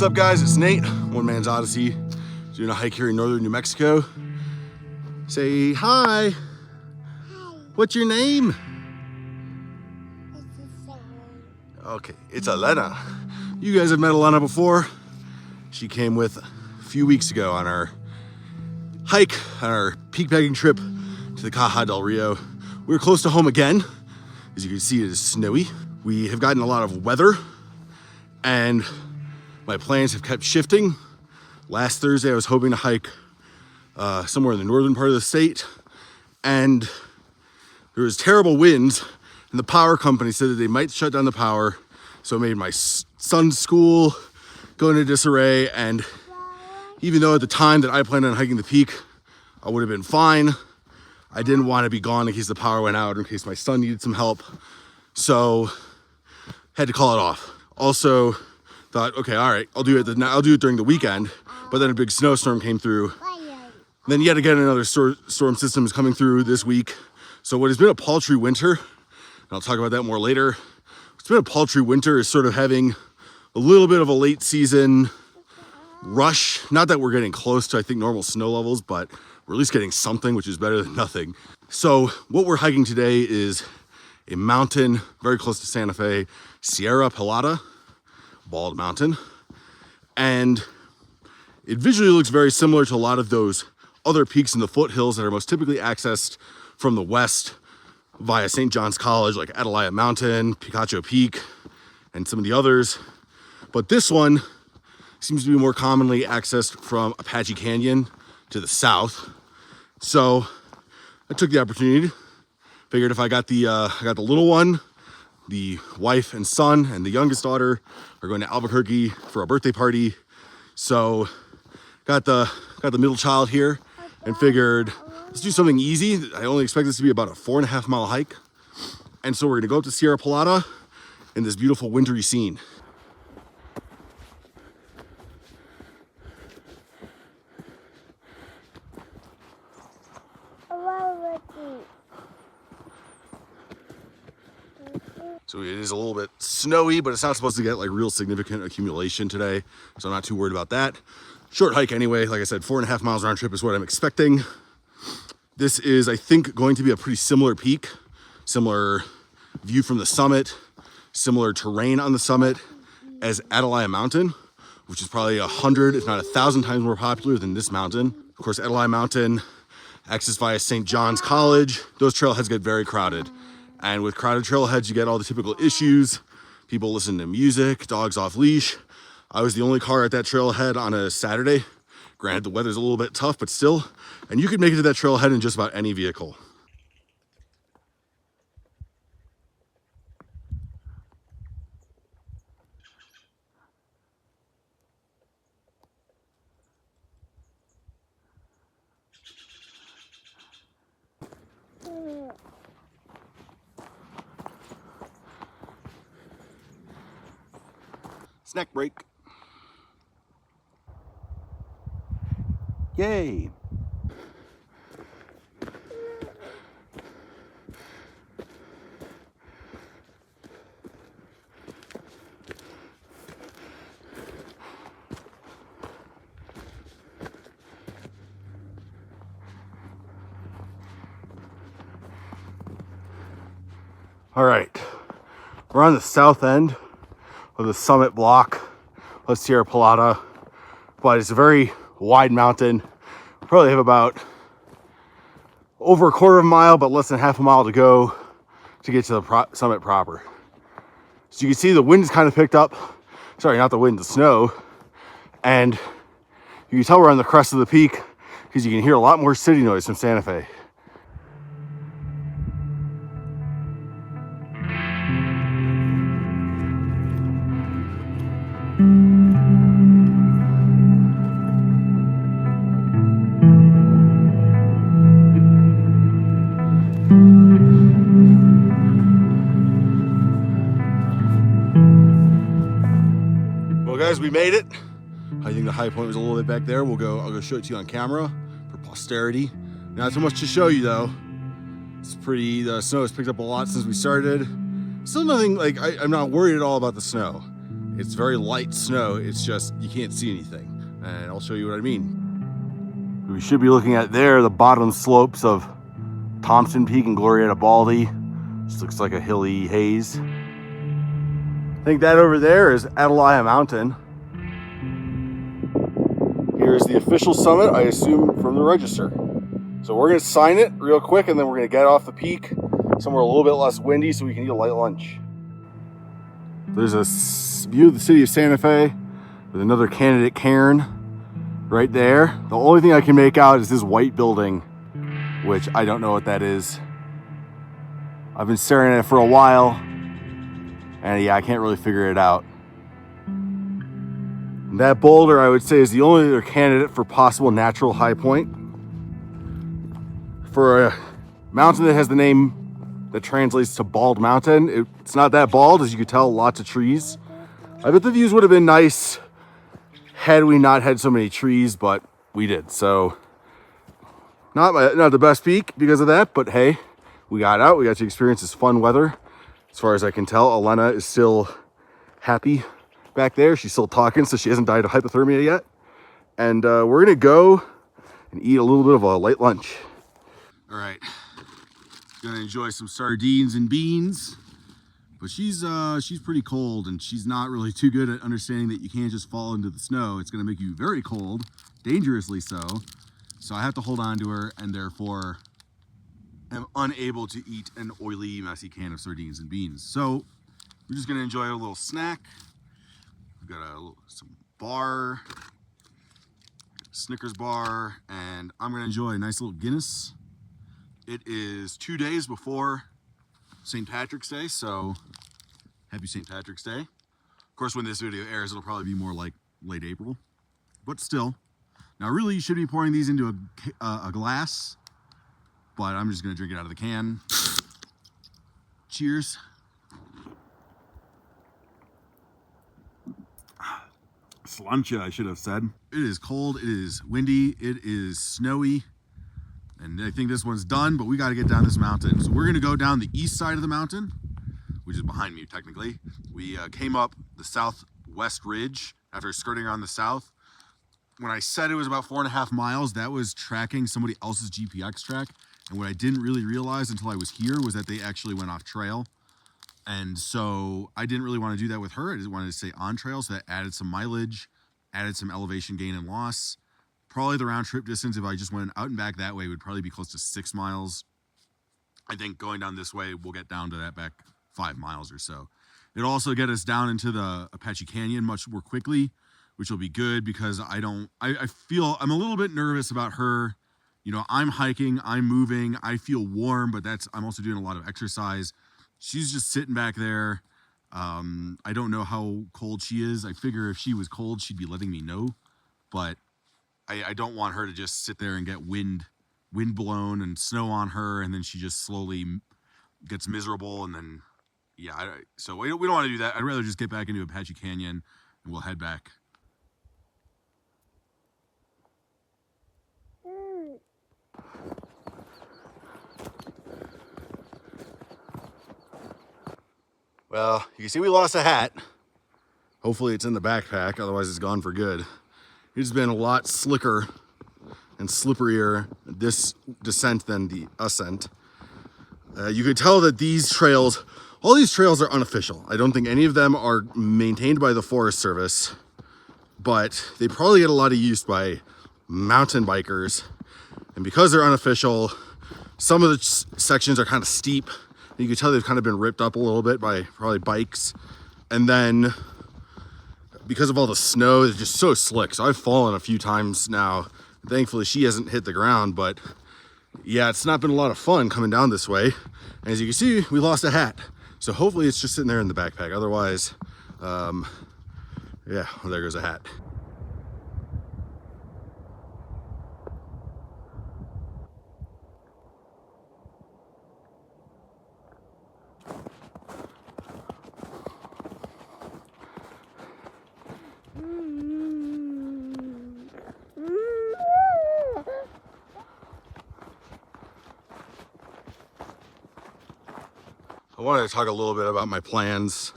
What's up, guys? It's Nate, One Man's Odyssey, doing a hike here in northern New Mexico. Say hi. Hi. What's your name? Okay, it's Elena. You guys have met Elena before. She came with a few weeks ago on our hike, on our peak pegging trip to the Caja del Rio. We're close to home again. As you can see, it is snowy. We have gotten a lot of weather, and my plans have kept shifting. Last Thursday, I was hoping to hike somewhere in the northern part of the state, and there was terrible winds, and the power company said that they might shut down the power, so it made my son's school go into disarray. And even though at the time that I planned on hiking the peak, I would have been fine, I didn't want to be gone in case the power went out, in case my son needed some help, so had to call it off. Also thought, okay, all right, I'll do it during the weekend, but then a big snowstorm came through. Then yet again, another storm system is coming through this week. So what has been a paltry winter, and I'll talk about that more later, what's been a paltry winter is sort of having a little bit of a late season rush. Not that we're getting close to, I think, normal snow levels, but we're at least getting something, which is better than nothing. So what we're hiking today is a mountain very close to Santa Fe, Sierra Pelada, Bald Mountain. And it visually looks very similar to a lot of those other peaks in the foothills that are most typically accessed from the west via St. John's College, like Atalaya Mountain, Picacho Peak, and some of the others. But this one seems to be more commonly accessed from Apache Canyon to the south. So I took the opportunity, figured if I got the little one, the wife and son, and the youngest daughter are going to Albuquerque for a birthday party. So got the middle child here and figured let's do something easy. I only expect this to be about a 4.5 mile hike. And so we're gonna go up to Sierra Pelada in this beautiful wintry scene. So it is a little bit snowy, but it's not supposed to get like real significant accumulation today. So I'm not too worried about that. Short hike anyway. Like I said, 4.5 miles round trip is what I'm expecting. This is, I think, going to be a pretty similar peak, similar view from the summit, similar terrain on the summit as Atalaya Mountain, which is probably 100, if not 1,000 times more popular than this mountain. Of course, Atalaya Mountain accessed via St. John's College. Those trailheads get very crowded. And with crowded trailheads, you get all the typical issues. People listen to music, dogs off leash. I was the only car at that trailhead on a Saturday. Granted, the weather's a little bit tough, but still. And you could make it to that trailhead in just about any vehicle. Snack break. Yay. All right, we're on the south end of the summit block of Sierra Pelada, but it's a very wide mountain. We probably have about over a quarter of a mile, but less than half a mile to go to get to the summit proper. So you can see the wind is kind of picked up. Sorry, not the wind, the snow. And you can tell we're on the crest of the peak because you can hear a lot more city noise from Santa Fe. Guys, we made it. I think the high point was a little bit back there. I'll go show it to you on camera for posterity. Not too much to show you though. It's pretty, the snow has picked up a lot since we started. Still nothing, like, I'm not worried at all about the snow. It's very light snow. It's just, you can't see anything. And I'll show you what I mean. We should be looking at there, the bottom slopes of Thompson Peak and Glorieta Baldy. Just looks like a hilly haze. I think that over there is Atalaya Mountain. Here's the official summit, I assume, from the register. So we're gonna sign it real quick and then we're gonna get off the peak somewhere a little bit less windy so we can eat a light lunch. There's a view of the city of Santa Fe with another candidate cairn right there. The only thing I can make out is this white building, which I don't know what that is. I've been staring at it for a while, and yeah, I can't really figure it out. And that boulder, I would say, is the only other candidate for possible natural high point. For a mountain that has the name that translates to Bald Mountain, it's not that bald, as you could tell, lots of trees. I bet the views would have been nice had we not had so many trees, but we did. So not the best peak because of that, but hey, we got out. We got to experience this fun weather. As far as I can tell, Elena is still happy back there. She's still talking, so she hasn't died of hypothermia yet. And we're gonna go and eat a little bit of a light lunch. All right, gonna enjoy some sardines and beans. But she's pretty cold, and she's not really too good at understanding that you can't just fall into the snow. It's gonna make you very cold, dangerously so. So I have to hold on to her, and therefore am unable to eat an oily, messy can of sardines and beans. So we're just gonna enjoy a little snack. We've got some bar, Snickers bar, and I'm gonna enjoy a nice little Guinness. It is 2 days before St. Patrick's Day, so happy St. Patrick's Day. Of course, when this video airs, it'll probably be more like late April, but still. Now, really, you should be pouring these into a glass, but I'm just gonna drink it out of the can. Cheers. Slancha, I should have said. It is cold, it is windy, it is snowy. And I think this one's done, but we got to get down this mountain. So we're going to go down the east side of the mountain, which is behind me technically. We came up the southwest ridge after skirting around the south. When I said it was about 4.5 miles, that was tracking somebody else's GPX track. And what I didn't really realize until I was here was that they actually went off trail. And so I didn't really want to do that with her. I just wanted to stay on trail, so that added some mileage, added some elevation gain and loss. Probably the round trip distance, if I just went out and back that way, would probably be close to 6 miles. I think going down this way, we'll get down to that back 5 miles or so. It'll also get us down into the Apache Canyon much more quickly, which will be good because I feel I'm a little bit nervous about her. You know, I'm hiking, I'm moving, I feel warm, but I'm also doing a lot of exercise. She's just sitting back there. I don't know how cold she is. I figure if she was cold, she'd be letting me know, but I don't want her to just sit there and get wind blown and snow on her, and then she just slowly gets miserable, and then, yeah, so we don't want to do that. I'd rather just get back into Apache Canyon, and we'll head back. Well, you can see we lost a hat. Hopefully it's in the backpack, otherwise it's gone for good. It's been a lot slicker and slipperier this descent than the ascent. You could tell that all these trails are unofficial. I don't think any of them are maintained by the Forest Service, but they probably get a lot of use by mountain bikers. And because they're unofficial, some of the sections are kind of steep. And you can tell they've kind of been ripped up a little bit by probably bikes. And then because of all the snow, it's just so slick. So I've fallen a few times now. Thankfully, she hasn't hit the ground, but yeah, it's not been a lot of fun coming down this way. And as you can see, we lost a hat. So hopefully it's just sitting there in the backpack. Otherwise, yeah, well, there goes a hat. I wanted to talk a little bit about my plans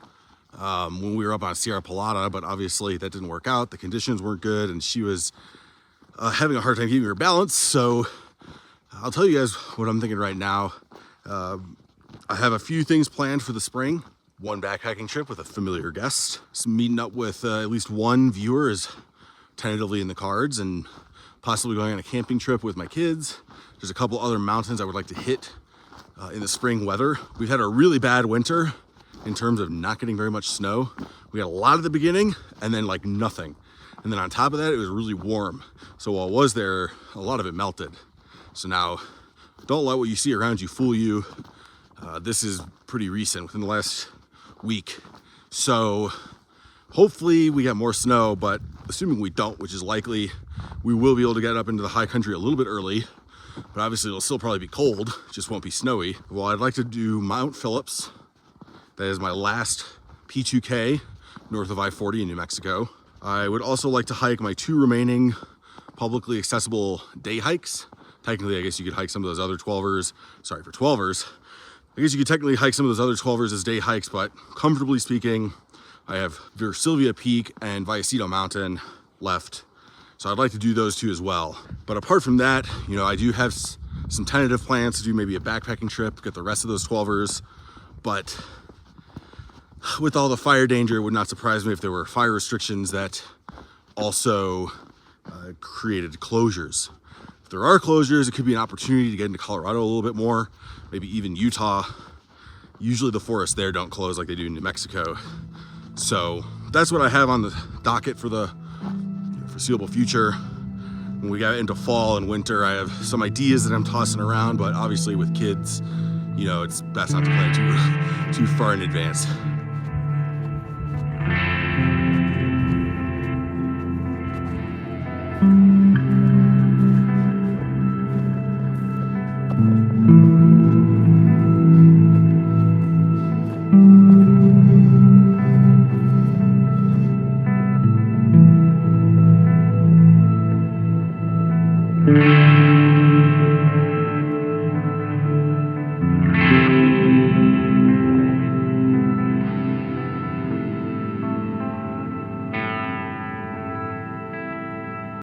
when we were up on Sierra Pelada, but obviously that didn't work out. The conditions weren't good, and she was having a hard time keeping her balance. So I'll tell you guys what I'm thinking right now. I have a few things planned for the spring. One backpacking trip with a familiar guest. Some meeting up with at least one viewer is tentatively in the cards, and possibly going on a camping trip with my kids. There's a couple other mountains I would like to hit in the spring weather. We've had a really bad winter in terms of not getting very much snow. We had a lot at the beginning and then like nothing. And then on top of that, it was really warm. So while it was there, a lot of it melted. So now, don't let what you see around you fool you. This is pretty recent, within the last week. So hopefully we get more snow, but assuming we don't, which is likely, we will be able to get up into the high country a little bit early. But obviously it'll still probably be cold, just won't be snowy. Well, I'd like to do Mount Phillips. That is my last P2K north of I-40 in New Mexico. I would also like to hike my 2 remaining publicly accessible day hikes. Technically, I guess you could hike some of those other 12ers. Sorry, for 12ers. I guess you could technically hike some of those other 12ers as day hikes, but comfortably speaking, I have Sylvia Peak and Vallecito Mountain left. So I'd like to do those 2 as well. But apart from that, you know, I do have some tentative plans to do maybe a backpacking trip, get the rest of those 12ers. But with all the fire danger, it would not surprise me if there were fire restrictions that also created closures. If there are closures, it could be an opportunity to get into Colorado a little bit more, maybe even Utah. Usually the forests there don't close like they do in New Mexico. So that's what I have on the docket for the foreseeable future. When we got into fall and winter, I have some ideas that I'm tossing around, but obviously with kids, you know, it's best not to plan too far in advance.